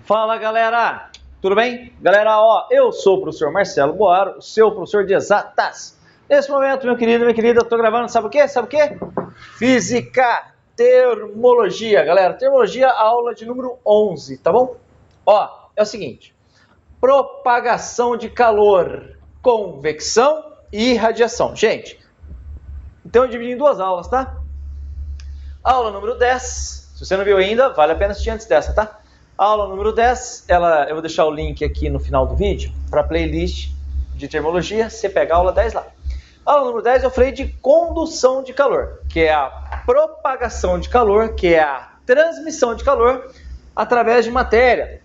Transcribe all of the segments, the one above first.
Fala, galera! Tudo bem? Galera, ó, eu sou o professor Marcelo Boaro, seu professor de exatas. Nesse momento, meu querido, minha querida, eu tô gravando, sabe o quê? Sabe o quê? Física, termologia, galera. Termologia, aula de número 11, tá bom? Ó, é o seguinte. Propagação de calor, convecção e radiação. Gente, então eu dividi em duas aulas, tá? Aula número 10, se você não viu ainda, vale a pena assistir antes dessa, tá? Aula número 10, eu vou deixar o link aqui no final do vídeo para a playlist de termologia, você pega a aula 10 lá. Aula número 10 eu falei de condução de calor, que é a propagação de calor, que é a transmissão de calor através de matéria.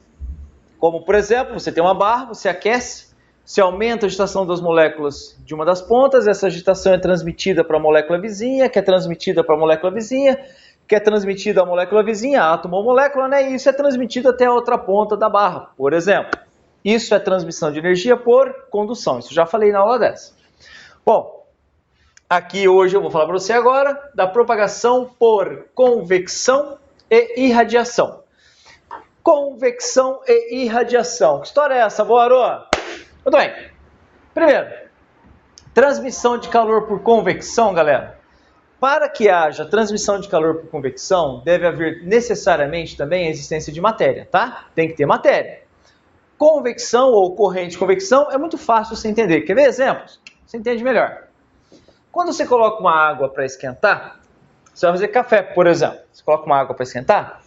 Como, por exemplo, você tem uma barra, você aquece, você aumenta a agitação das moléculas de uma das pontas, essa agitação é transmitida para a molécula vizinha, que é transmitida para a molécula vizinha, que é transmitida à molécula vizinha, átomo ou molécula, né? E isso é transmitido até a outra ponta da barra, por exemplo. Isso é transmissão de energia por condução, isso já falei na aula 10. Bom, aqui hoje eu vou falar para você agora da propagação por convecção e irradiação. Convecção e irradiação. Que história é essa, Boaro? Muito bem. Primeiro, transmissão de calor por convecção, galera. Para que haja transmissão de calor por convecção, deve haver necessariamente também a existência de matéria, tá? Tem que ter matéria. Convecção ou corrente de convecção é muito fácil você entender. Quer ver exemplos? Você entende melhor. Quando você coloca uma água para esquentar, você vai fazer café, por exemplo. Você coloca uma água para esquentar.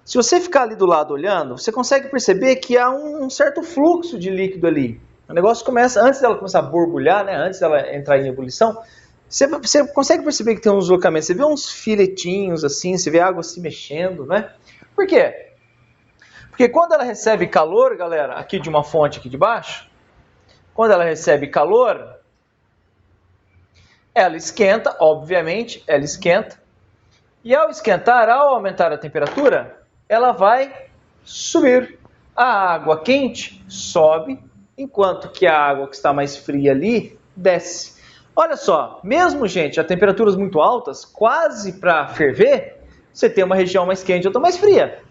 Se você ficar ali do lado olhando, você consegue perceber que há um certo fluxo de líquido ali. O negócio começa, antes dela começar a borbulhar, né? Antes dela entrar em ebulição, você consegue perceber que tem uns deslocamentos, você vê uns filetinhos assim, você vê a água se mexendo, né? Por quê? Porque quando ela recebe calor, galera, aqui de uma fonte aqui de baixo, quando ela recebe calor, ela esquenta, obviamente, ela esquenta, e ao esquentar, ao aumentar a temperatura, ela vai subir. A água quente sobe, enquanto que a água que está mais fria ali desce. Olha só, mesmo, gente, a temperaturas muito altas, quase para ferver, você tem uma região mais quente e outra mais fria.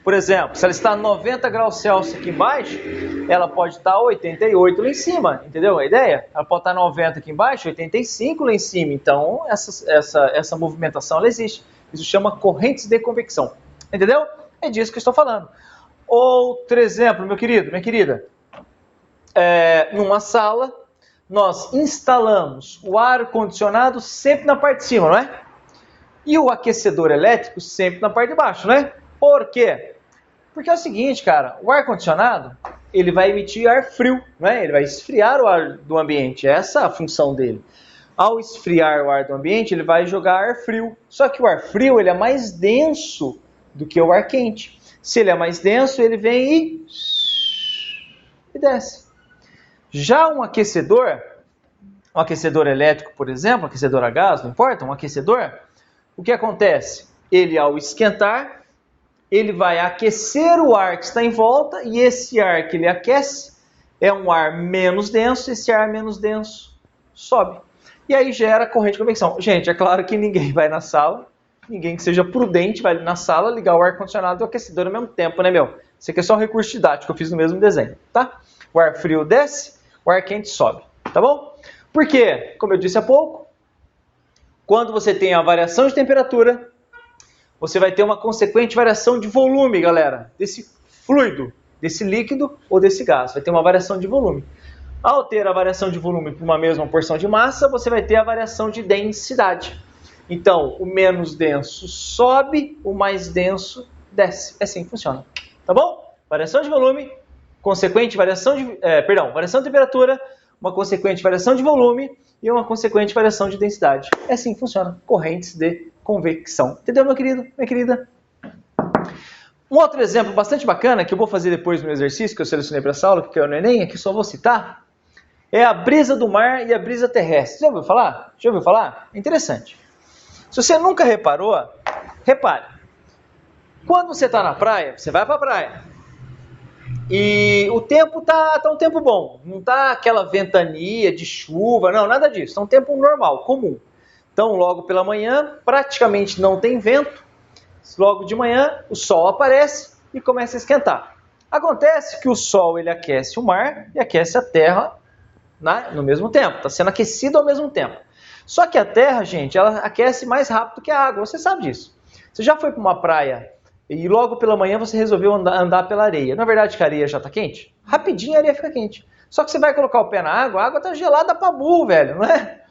Por exemplo, se ela está a 90 graus Celsius aqui embaixo, ela pode estar a 88 lá em cima, entendeu a ideia? Ela pode estar a 90 aqui embaixo, 85 lá em cima. Então, essa movimentação ela existe. Isso chama correntes de convecção. Entendeu? É disso que eu estou falando. Outro exemplo, meu querido, minha querida. Numa sala, nós instalamos o ar-condicionado sempre na parte de cima, não é? E o aquecedor elétrico sempre na parte de baixo, não é? Por quê? Porque é o seguinte, cara, o ar-condicionado, ele vai emitir ar frio, não é? Ele vai esfriar o ar do ambiente, essa é a função dele. Ao esfriar o ar do ambiente, ele vai jogar ar frio. Só que o ar frio, ele é mais denso do que o ar quente. Se ele é mais denso, ele vem e desce. Já um aquecedor elétrico, por exemplo, um aquecedor a gás, não importa, um aquecedor, o que acontece? Ele, ao esquentar, ele vai aquecer o ar que está em volta, e esse ar que ele aquece é um ar menos denso, esse ar menos denso sobe. E aí gera corrente de convecção. Gente, é claro que ninguém vai na sala, ninguém que seja prudente vai na sala ligar o ar-condicionado e o aquecedor ao mesmo tempo, né, meu? Isso aqui é só um recurso didático que eu fiz no mesmo desenho, tá? O ar frio desce, o ar quente sobe, tá bom? Por quê? Como eu disse há pouco, quando você tem a variação de temperatura, você vai ter uma consequente variação de volume, galera, desse fluido, desse líquido ou desse gás. Vai ter uma variação de volume. Ao ter a variação de volume por uma mesma porção de massa, você vai ter a variação de densidade. Então, o menos denso sobe, o mais denso desce. É assim que funciona. Tá bom? Variação de volume, consequente variação de temperatura, uma consequente variação de volume e uma consequente variação de densidade. É assim que funciona. Correntes de convecção. Entendeu, meu querido? Minha querida? Um outro exemplo bastante bacana, que eu vou fazer depois no exercício que eu selecionei para essa aula, que é o Enem, aqui só vou citar, é a brisa do mar e a brisa terrestre. Já ouviu falar? Já ouviu falar? É interessante. Se você nunca reparou, repare. Quando você está na praia, você vai para a praia. E o tempo tá um tempo bom. Não tá aquela ventania de chuva, não, nada disso. Tá um tempo normal, comum. Então, logo pela manhã, praticamente não tem vento. Logo de manhã, o sol aparece e começa a esquentar. Acontece que o Sol ele aquece o mar e aquece a Terra, né, no mesmo tempo, está sendo aquecido ao mesmo tempo. Só que a Terra, gente, ela aquece mais rápido que a água, você sabe disso. Você já foi para uma praia e logo pela manhã você resolveu andar pela areia. Não é verdade que a areia já está quente? Rapidinho a areia fica quente. Só que você vai colocar o pé na água, a água está gelada pra burro, velho, não é?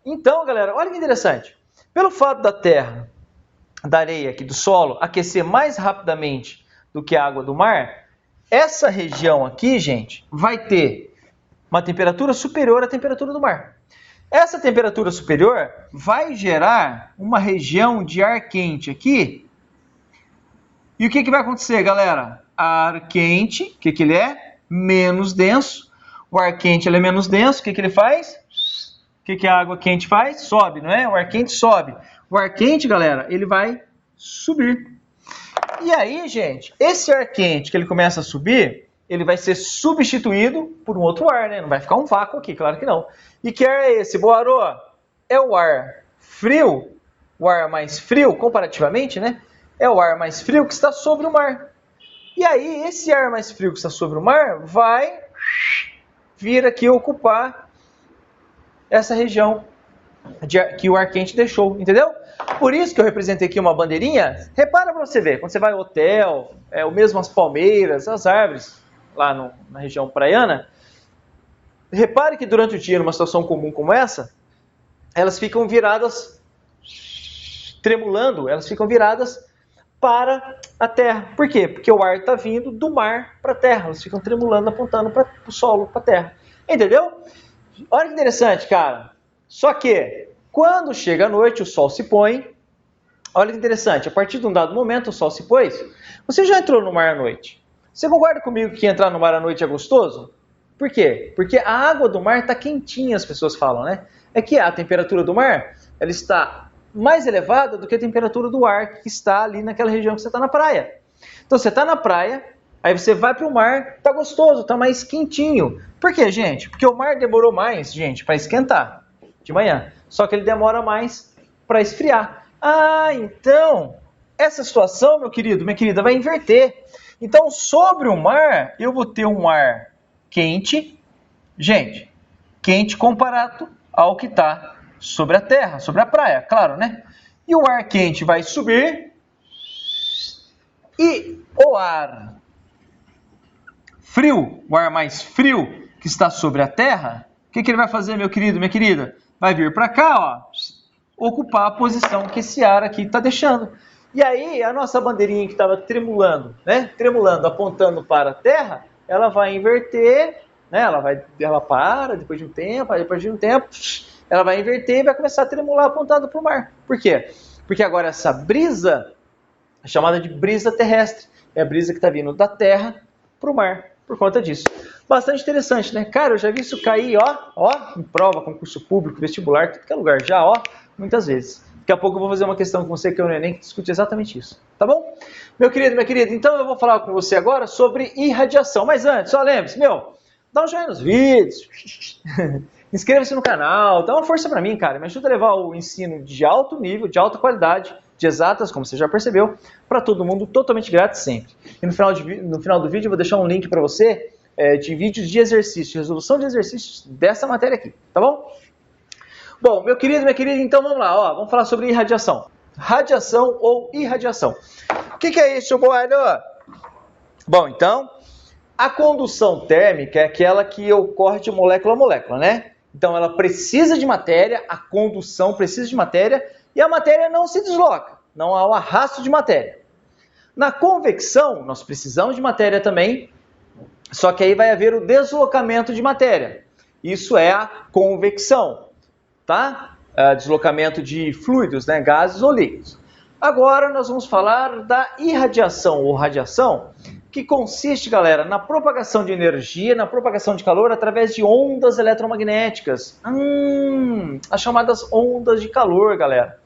Então, galera, olha que interessante. Pelo fato da Terra, da areia aqui, do solo, aquecer mais rapidamente do que a água do mar, essa região aqui, gente, vai ter uma temperatura superior à temperatura do mar. Essa temperatura superior vai gerar uma região de ar quente aqui. E o que vai acontecer, galera? Ar quente, o que ele é? Menos denso. O ar quente ele é menos denso, o que ele faz? O que a água quente faz? Sobe, não é? O ar quente sobe. O ar quente, galera, ele vai subir. E aí, gente, esse ar quente que ele começa a subir, ele vai ser substituído por um outro ar, né? Não vai ficar um vácuo aqui, claro que não. E que ar é esse, Boarô? É o ar frio, o ar mais frio, comparativamente, né? É o ar mais frio que está sobre o mar. E aí, esse ar mais frio que está sobre o mar vai vir aqui ocupar essa região que o ar quente deixou, entendeu? Por isso que eu representei aqui uma bandeirinha. Repara para você ver, quando você vai ao hotel, ou mesmo as palmeiras, as árvores, lá na região praiana, repare que durante o dia, numa situação comum como essa, elas ficam viradas, tremulando, elas ficam viradas para a terra. Por quê? Porque o ar está vindo do mar para a terra, elas ficam tremulando, apontando para o solo, para a terra. Entendeu? Olha que interessante, cara. Só que, quando chega a noite, o sol se põe. Olha que interessante, a partir de um dado momento, o sol se pôs. Você já entrou no mar à noite? Você concorda comigo que entrar no mar à noite é gostoso? Por quê? Porque a água do mar está quentinha, as pessoas falam, né? É que a temperatura do mar, ela está mais elevada do que a temperatura do ar que está ali naquela região que você está na praia. Então, você está na praia, aí você vai para o mar, está gostoso, está mais quentinho. Por quê, gente? Porque o mar demorou mais, gente, para esquentar de manhã. Só que ele demora mais para esfriar. Ah, então, essa situação, meu querido, minha querida, vai inverter. Então, sobre o mar, eu vou ter um ar quente, gente, quente comparado ao que está sobre a terra, sobre a praia, claro, né? E o ar quente vai subir e o ar frio, o ar mais frio que está sobre a terra, o que ele vai fazer, meu querido, minha querida? Vai vir para cá, ó, ocupar a posição que esse ar aqui está deixando. E aí, a nossa bandeirinha que estava tremulando, né? Tremulando, apontando para a terra, ela vai inverter, né? Ela para depois de um tempo, ela vai inverter e vai começar a tremular apontada para o mar. Por quê? Porque agora essa brisa é chamada de brisa terrestre. É a brisa que está vindo da terra para o mar, por conta disso. Bastante interessante, né? Cara, eu já vi isso cair, ó, em prova, concurso público, vestibular, tudo que é lugar, já, ó, muitas vezes. Daqui a pouco eu vou fazer uma questão com você que é o Enem, que discute exatamente isso, tá bom? Meu querido, minha querida, então eu vou falar com você agora sobre irradiação. Mas antes, só lembre-se, dá um joinha nos vídeos, inscreva-se no canal, dá uma força pra mim, cara, me ajuda a levar o ensino de alto nível, de alta qualidade, de exatas, como você já percebeu, para todo mundo, totalmente grátis sempre. E no final do vídeo eu vou deixar um link para você de vídeos de exercício, de resolução de exercícios dessa matéria aqui, tá bom? Bom, meu querido, minha querida, então vamos lá, ó, vamos falar sobre irradiação. Radiação ou irradiação. O que é isso, Boardo? Bom, então, a condução térmica é aquela que ocorre de molécula a molécula, né? Então, ela precisa de matéria, a condução precisa de matéria, e a matéria não se desloca, não há o arrasto de matéria. Na convecção, nós precisamos de matéria também, só que aí vai haver o deslocamento de matéria. Isso é a convecção, tá? Deslocamento de fluidos, né? Gases ou líquidos. Agora nós vamos falar da irradiação ou radiação, que consiste, galera, na propagação de energia, na propagação de calor através de ondas eletromagnéticas. As chamadas ondas de calor, galera.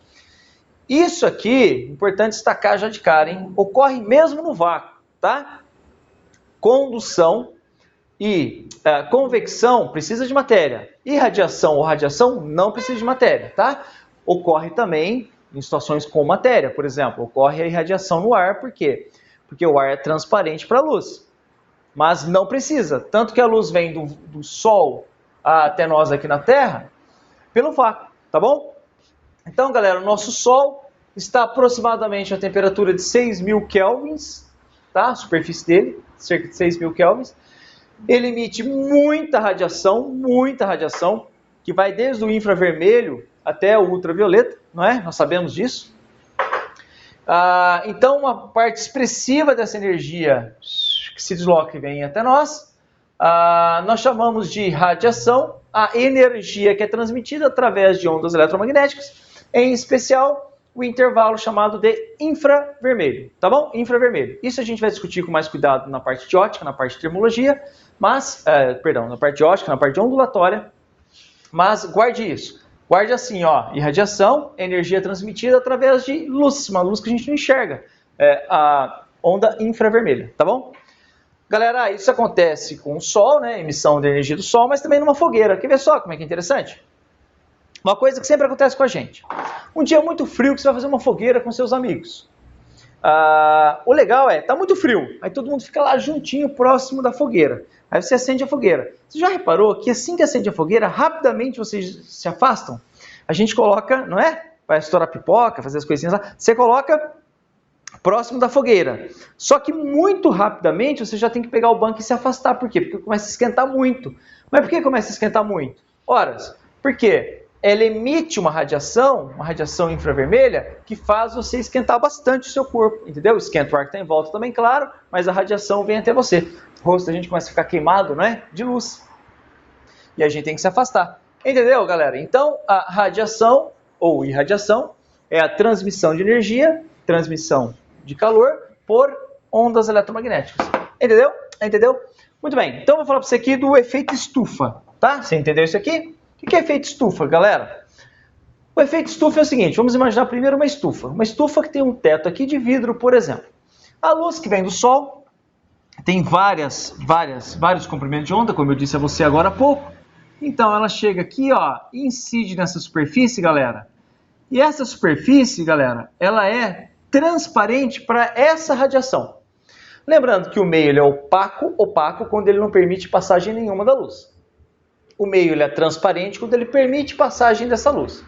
Isso aqui, importante destacar já de cara, hein? Ocorre mesmo no vácuo, tá? Condução e convecção precisa de matéria. Irradiação ou radiação não precisa de matéria, tá? Ocorre também em situações com matéria, por exemplo, ocorre a irradiação no ar, por quê? porque o ar é transparente para a luz. Mas não precisa, tanto que a luz vem do Sol até nós aqui na Terra pelo vácuo, tá bom? Então, galera, o nosso Sol está aproximadamente a temperatura de 6.000 kelvins, tá? A superfície dele, cerca de 6.000 kelvins. Ele emite muita radiação, que vai desde o infravermelho até o ultravioleta, não é? Nós sabemos disso. Então, uma parte expressiva dessa energia que se desloca e vem até nós, nós chamamos de radiação, a energia que é transmitida através de ondas eletromagnéticas, em especial o intervalo chamado de infravermelho, tá bom? Infravermelho. Isso a gente vai discutir com mais cuidado na parte de ótica, na parte de termologia, mas, na parte de ótica, na parte de ondulatória, mas guarde isso. Guarde assim, ó, irradiação, energia transmitida através de luz, uma luz que a gente não enxerga, a onda infravermelha, tá bom? Galera, isso acontece com o Sol, né, emissão de energia do Sol, mas também numa fogueira. Quer ver só como é que é interessante? Uma coisa que sempre acontece com a gente. Um dia muito frio que você vai fazer uma fogueira com seus amigos. O legal tá muito frio, aí todo mundo fica lá juntinho, próximo da fogueira. Aí você acende a fogueira. Você já reparou que assim que acende a fogueira, rapidamente vocês se afastam? A gente coloca, não é? Vai estourar pipoca, fazer as coisinhas lá. Você coloca próximo da fogueira. Só que muito rapidamente você já tem que pegar o banco e se afastar. Por quê? Porque começa a esquentar muito. Mas por que começa a esquentar muito? Ora, porque ela emite uma radiação infravermelha, que faz você esquentar bastante o seu corpo, entendeu? Esquenta o ar que está em volta também, claro, mas a radiação vem até você. O rosto da gente começa a ficar queimado, não é? De luz. E a gente tem que se afastar. Entendeu, galera? Então, a radiação ou irradiação é a transmissão de energia, transmissão de calor por ondas eletromagnéticas. Entendeu? Entendeu? Muito bem. Então, eu vou falar para você aqui do efeito estufa, tá? Você entendeu isso aqui? O que é efeito estufa, galera? O efeito estufa é o seguinte, vamos imaginar primeiro uma estufa. Uma estufa que tem um teto aqui de vidro, por exemplo. A luz que vem do Sol tem vários comprimentos de onda, como eu disse a você agora há pouco. Então, ela chega aqui, ó, e incide nessa superfície, galera. E essa superfície, galera, ela é transparente para essa radiação. Lembrando que o meio ele é opaco quando ele não permite passagem nenhuma da luz. O meio ele é transparente quando ele permite passagem dessa luz.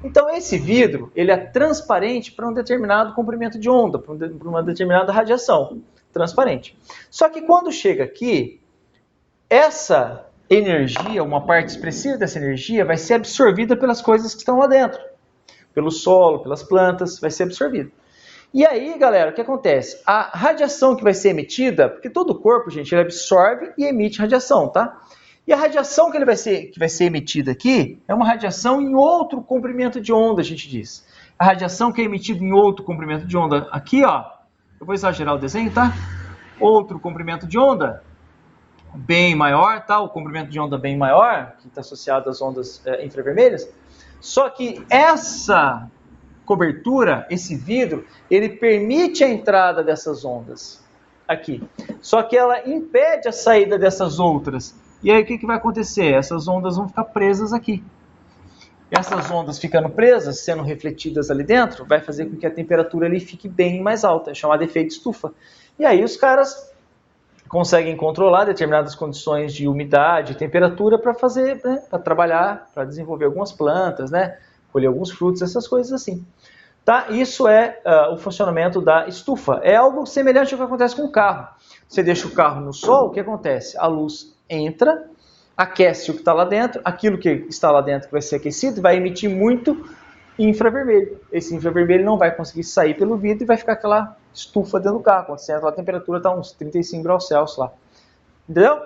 Então esse vidro ele é transparente para um determinado comprimento de onda, para uma determinada radiação. Transparente. Só que quando chega aqui, essa energia, uma parte expressiva dessa energia, vai ser absorvida pelas coisas que estão lá dentro. Pelo solo, pelas plantas, vai ser absorvida. E aí, galera, o que acontece? A radiação que vai ser emitida, porque todo o corpo, gente, ele absorve e emite radiação, tá? E a radiação que vai ser emitida aqui é uma radiação em outro comprimento de onda, a gente diz. A radiação que é emitida em outro comprimento de onda, aqui, ó, eu vou exagerar o desenho, tá? Outro comprimento de onda bem maior, tá? O comprimento de onda bem maior, que está associado às ondas infravermelhas. Só que essa cobertura, esse vidro, ele permite a entrada dessas ondas aqui. Só que ela impede a saída dessas outras. E aí o que vai acontecer? Essas ondas vão ficar presas aqui. Essas ondas ficando presas, sendo refletidas ali dentro, vai fazer com que a temperatura ali fique bem mais alta, é chamado efeito estufa. E aí os caras conseguem controlar determinadas condições de umidade e temperatura para fazer, né, para trabalhar, para desenvolver algumas plantas, né, colher alguns frutos, essas coisas assim. Tá? Isso é o funcionamento da estufa. É algo semelhante ao que acontece com o carro. Você deixa o carro no sol, o que acontece? A luz entra, aquece o que está lá dentro, aquilo que está lá dentro que vai ser aquecido vai emitir muito infravermelho. Esse infravermelho não vai conseguir sair pelo vidro e vai ficar aquela estufa dentro do carro. Quando você entra lá, a temperatura está uns 35 graus Celsius lá. Entendeu?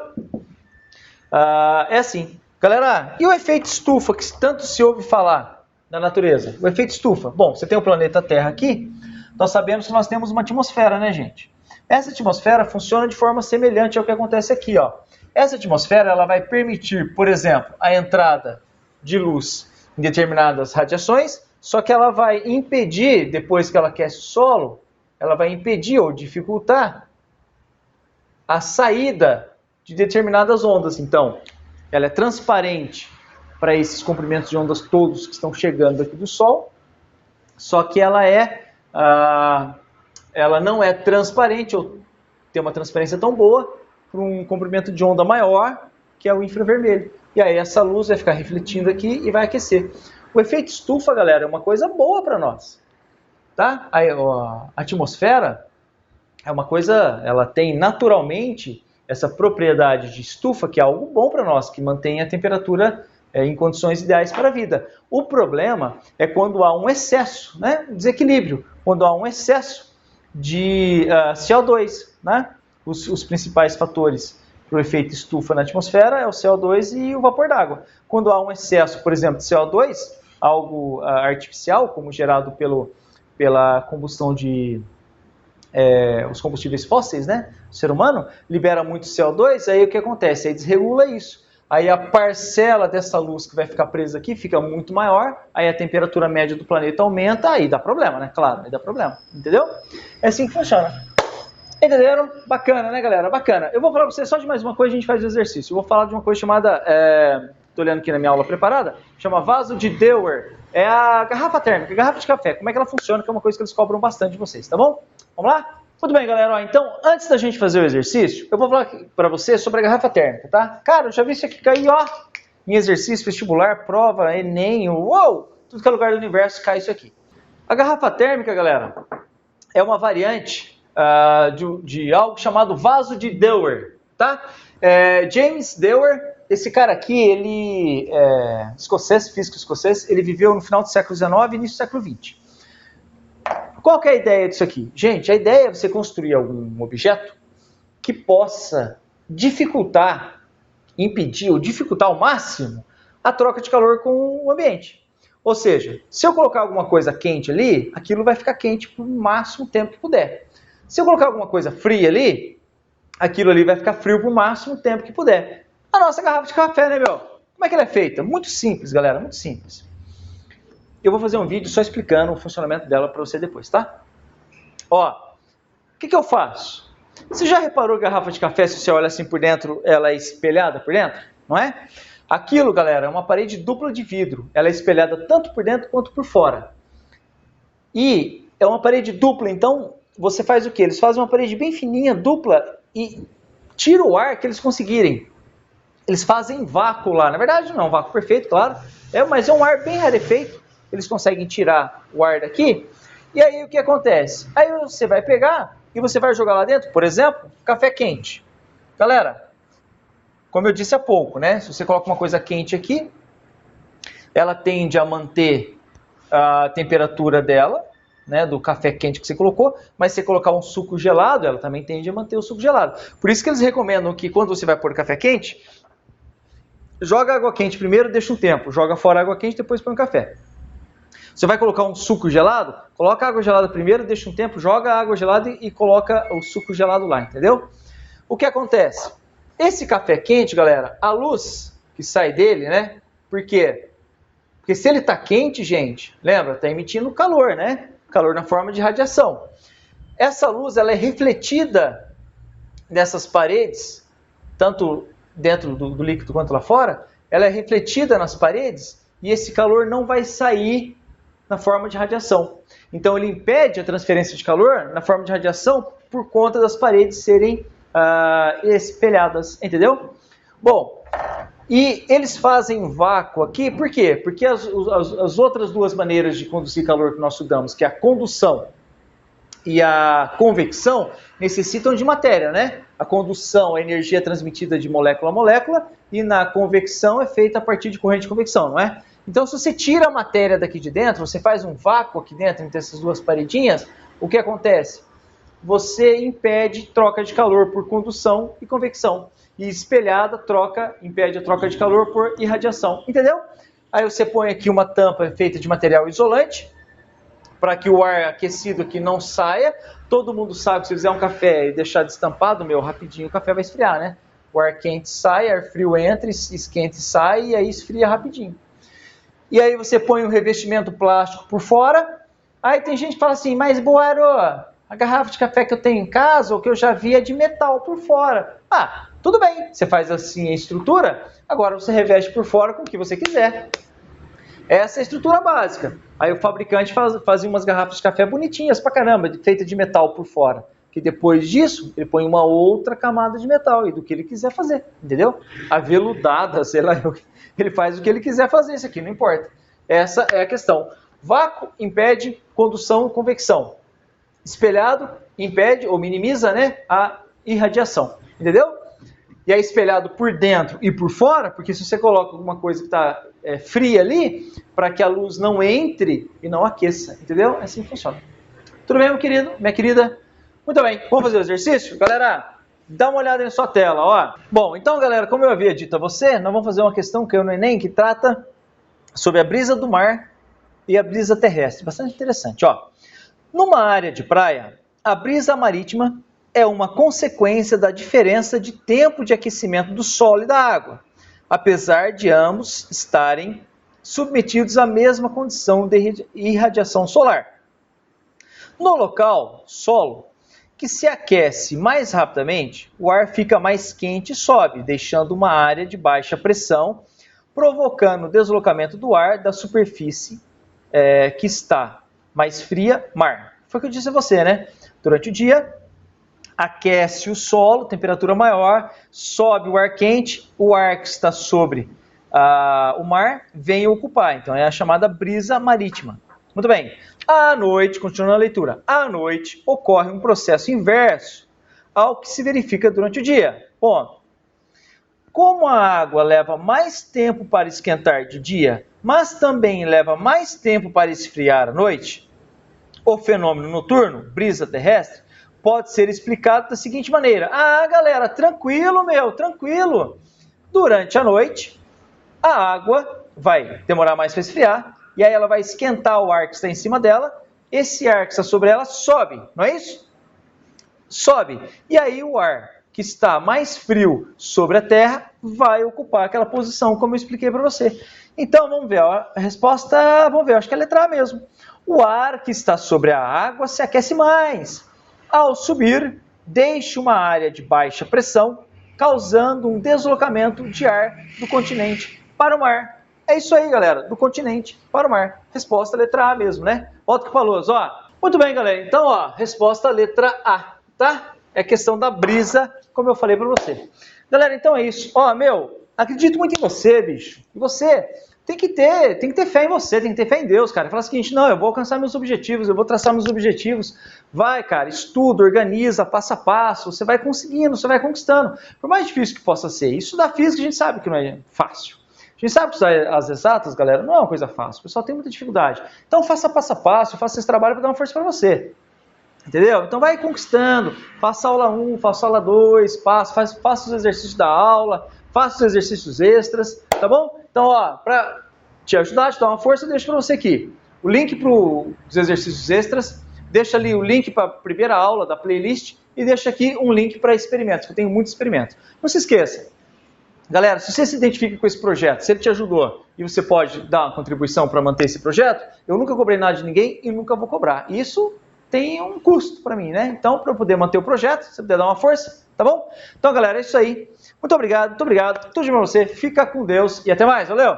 É assim. Galera, e o efeito estufa que tanto se ouve falar na natureza? O efeito estufa. Bom, você tem o planeta Terra aqui, nós sabemos que nós temos uma atmosfera, né, gente? Essa atmosfera funciona de forma semelhante ao que acontece aqui, ó. Essa atmosfera ela vai permitir, por exemplo, a entrada de luz em determinadas radiações, só que ela vai impedir, depois que ela aquece o solo, ela vai impedir ou dificultar a saída de determinadas ondas. Então, ela é transparente para esses comprimentos de ondas todos que estão chegando aqui do Sol, só que ela é ela não é transparente ou tem uma transparência tão boa para um comprimento de onda maior, que é o infravermelho. E aí essa luz vai ficar refletindo aqui e vai aquecer. O efeito estufa, galera, é uma coisa boa para nós. Tá? A atmosfera é uma coisa, ela tem naturalmente essa propriedade de estufa, que é algo bom para nós, que mantém a temperatura em condições ideais para a vida. O problema é quando há um excesso, né? Desequilíbrio, quando há um excesso de CO2, né? Os principais fatores para o efeito estufa na atmosfera é o CO2 e o vapor d'água. Quando há um excesso, por exemplo, de CO2, algo artificial, como gerado pela combustão de os combustíveis fósseis, né? O ser humano libera muito CO2, aí o que acontece? Aí desregula isso. Aí a parcela dessa luz que vai ficar presa aqui fica muito maior, aí a temperatura média do planeta aumenta, aí dá problema, né? Claro, aí dá problema, entendeu? É assim que funciona. Entenderam? Bacana, né, galera? Bacana. Eu vou falar para vocês só de mais uma coisa, a gente faz o exercício. Eu vou falar de uma coisa chamada, estou olhando aqui na minha aula preparada, chama vaso de Dewar. É a garrafa térmica, a garrafa de café. Como é que ela funciona, que é uma coisa que eles cobram bastante de vocês, tá bom? Vamos lá? Muito bem, galera. Ó, então, antes da gente fazer o exercício, eu vou falar para você sobre a garrafa térmica, tá? Cara, eu já vi isso aqui cair, ó, em exercício, vestibular, prova, Enem, uou! Tudo que é lugar do universo cai isso aqui. A garrafa térmica, galera, é uma variante de algo chamado vaso de Dewar, tá? James Dewar, esse cara aqui, ele é escocês, físico escocês, ele viveu no final do século XIX e início do século XX. Qual que é a ideia disso aqui? Gente, a ideia é você construir algum objeto que possa dificultar, impedir ou dificultar ao máximo a troca de calor com o ambiente. Ou seja, se eu colocar alguma coisa quente ali, aquilo vai ficar quente por máximo tempo que puder. Se eu colocar alguma coisa fria ali, aquilo ali vai ficar frio por máximo tempo que puder. A nossa garrafa de café, né, meu? Como é que ela é feita? Muito simples, galera, muito simples. Eu vou fazer um vídeo só explicando o funcionamento dela para você depois, tá? Ó, o que eu faço? Você já reparou que a garrafa de café, se você olha assim por dentro, ela é espelhada por dentro? Não é? Aquilo, galera, é uma parede dupla de vidro. Ela é espelhada tanto por dentro quanto por fora. E é uma parede dupla, então você faz o quê? Eles fazem uma parede bem fininha, dupla, e tira o ar que eles conseguirem. Eles fazem vácuo lá. Na verdade, não é um vácuo perfeito, claro. Mas é um ar bem rarefeito. Eles conseguem tirar o ar daqui. E aí o que acontece? Aí você vai pegar e você vai jogar lá dentro, por exemplo, café quente. Galera, como eu disse há pouco, né? Se você coloca uma coisa quente aqui, ela tende a manter a temperatura dela, né, do café quente que você colocou, mas se você colocar um suco gelado, ela também tende a manter o suco gelado. Por isso que eles recomendam que quando você vai pôr café quente, joga água quente primeiro, deixa um tempo, joga fora a água quente, depois põe o café. Você vai colocar um suco gelado, coloca a água gelada primeiro, deixa um tempo, joga a água gelada e coloca o suco gelado lá, entendeu? O que acontece? Esse café quente, galera, a luz que sai dele, né? Por quê? Porque se ele está quente, gente, lembra? Está emitindo calor, né? Calor na forma de radiação. Essa luz, ela é refletida nessas paredes, tanto dentro do líquido quanto lá fora, ela é refletida nas paredes e esse calor não vai sair na forma de radiação. Então ele impede a transferência de calor na forma de radiação por conta das paredes serem espelhadas, entendeu? Bom, e eles fazem vácuo aqui, por quê? Porque as outras duas maneiras de conduzir calor que nós estudamos, que é a condução e a convecção, necessitam de matéria, né? A condução, a energia é transmitida de molécula a molécula, e na convecção é feita a partir de corrente de convecção, não é? Então, se você tira a matéria daqui de dentro, você faz um vácuo aqui dentro, entre essas duas paredinhas, o que acontece? Você impede troca de calor por condução e convecção. E espelhada impede a troca de calor por irradiação. Entendeu? Aí você põe aqui uma tampa feita de material isolante, para que o ar aquecido aqui não saia. Todo mundo sabe que se fizer um café e deixar destampado, rapidinho o café vai esfriar, né? O ar quente sai, ar frio entra, esquenta e sai, e aí esfria rapidinho. E aí você põe um revestimento plástico por fora. Aí tem gente que fala assim, mas Boaro, a garrafa de café que eu tenho em casa, ou que eu já vi, é de metal por fora. Ah, tudo bem, você faz assim a estrutura, agora você reveste por fora com o que você quiser. Essa é a estrutura básica. Aí o fabricante fazia umas garrafas de café bonitinhas pra caramba, feitas de metal por fora. Que depois disso, ele põe uma outra camada de metal, e do que ele quiser fazer, entendeu? Aveludada, sei lá, ele faz o que ele quiser fazer, isso aqui não importa. Essa é a questão. Vácuo impede condução e convecção. Espelhado impede ou minimiza, né, a irradiação, entendeu? E é espelhado por dentro e por fora, porque se você coloca alguma coisa que está fria ali, para que a luz não entre e não aqueça, entendeu? Assim funciona. Tudo bem, meu querido, minha querida? Muito bem, vamos fazer o exercício? Galera, dá uma olhada na sua tela, ó. Bom, então, galera, como eu havia dito a você, nós vamos fazer uma questão que é no Enem, que trata sobre a brisa do mar e a brisa terrestre. Bastante interessante, ó. Numa área de praia, a brisa marítima é uma consequência da diferença de tempo de aquecimento do solo e da água, apesar de ambos estarem submetidos à mesma condição de irradiação solar. No local, solo, que se aquece mais rapidamente, o ar fica mais quente e sobe, deixando uma área de baixa pressão, provocando o deslocamento do ar da superfície que está mais fria, mar. Foi o que eu disse a você, né? Durante o dia, aquece o solo, temperatura maior, sobe o ar quente, o ar que está sobre o mar vem ocupar. Então é a chamada brisa marítima. Muito bem. À noite, continuando a leitura, à noite ocorre um processo inverso ao que se verifica durante o dia. Ponto. Como a água leva mais tempo para esquentar de dia, mas também leva mais tempo para esfriar à noite, o fenômeno noturno, brisa terrestre, pode ser explicado da seguinte maneira. Ah, galera, tranquilo, tranquilo. Durante a noite, a água vai demorar mais para esfriar, e aí ela vai esquentar o ar que está em cima dela, esse ar que está sobre ela sobe, não é isso? Sobe. E aí o ar que está mais frio sobre a Terra vai ocupar aquela posição, como eu expliquei para você. Então, vamos ver, ó, a resposta, vamos ver, acho que é a letra A mesmo. O ar que está sobre a água se aquece mais. Ao subir, deixa uma área de baixa pressão, causando um deslocamento de ar do continente para o mar. É isso aí, galera, do continente para o mar. Resposta letra A mesmo, né? Volta com o Paloso, ó. Muito bem, galera, então, ó, resposta letra A, tá? É questão da brisa, como eu falei para você. Galera, então é isso. Ó, acredito muito em você, bicho. E você tem que ter fé em você, tem que ter fé em Deus, cara. Fala o seguinte, não, eu vou alcançar meus objetivos, eu vou traçar meus objetivos. Vai, cara, estuda, organiza, passo a passo, você vai conseguindo, você vai conquistando. Por mais difícil que possa ser, isso da física a gente sabe que não é fácil. A gente sabe que as exatas, galera, não é uma coisa fácil, o pessoal tem muita dificuldade. Então faça passo a passo, faça esse trabalho para dar uma força para você. Entendeu? Então vai conquistando, faça aula 1, faça aula 2, faça os exercícios da aula, faça os exercícios extras, tá bom? Então, ó, para te ajudar, te dar uma força, eu deixo para você aqui o link para os exercícios extras, deixa ali o link para a primeira aula da playlist e deixa aqui um link para experimentos, que eu tenho muitos experimentos. Não se esqueça, galera, se você se identifica com esse projeto, se ele te ajudou e você pode dar uma contribuição para manter esse projeto, eu nunca cobrei nada de ninguém e nunca vou cobrar. Isso tem um custo para mim, né? Então, para eu poder manter o projeto, se você puder dar uma força, tá bom? Então, galera, é isso aí. Muito obrigado, tudo de bom pra você. Fica com Deus e até mais, valeu!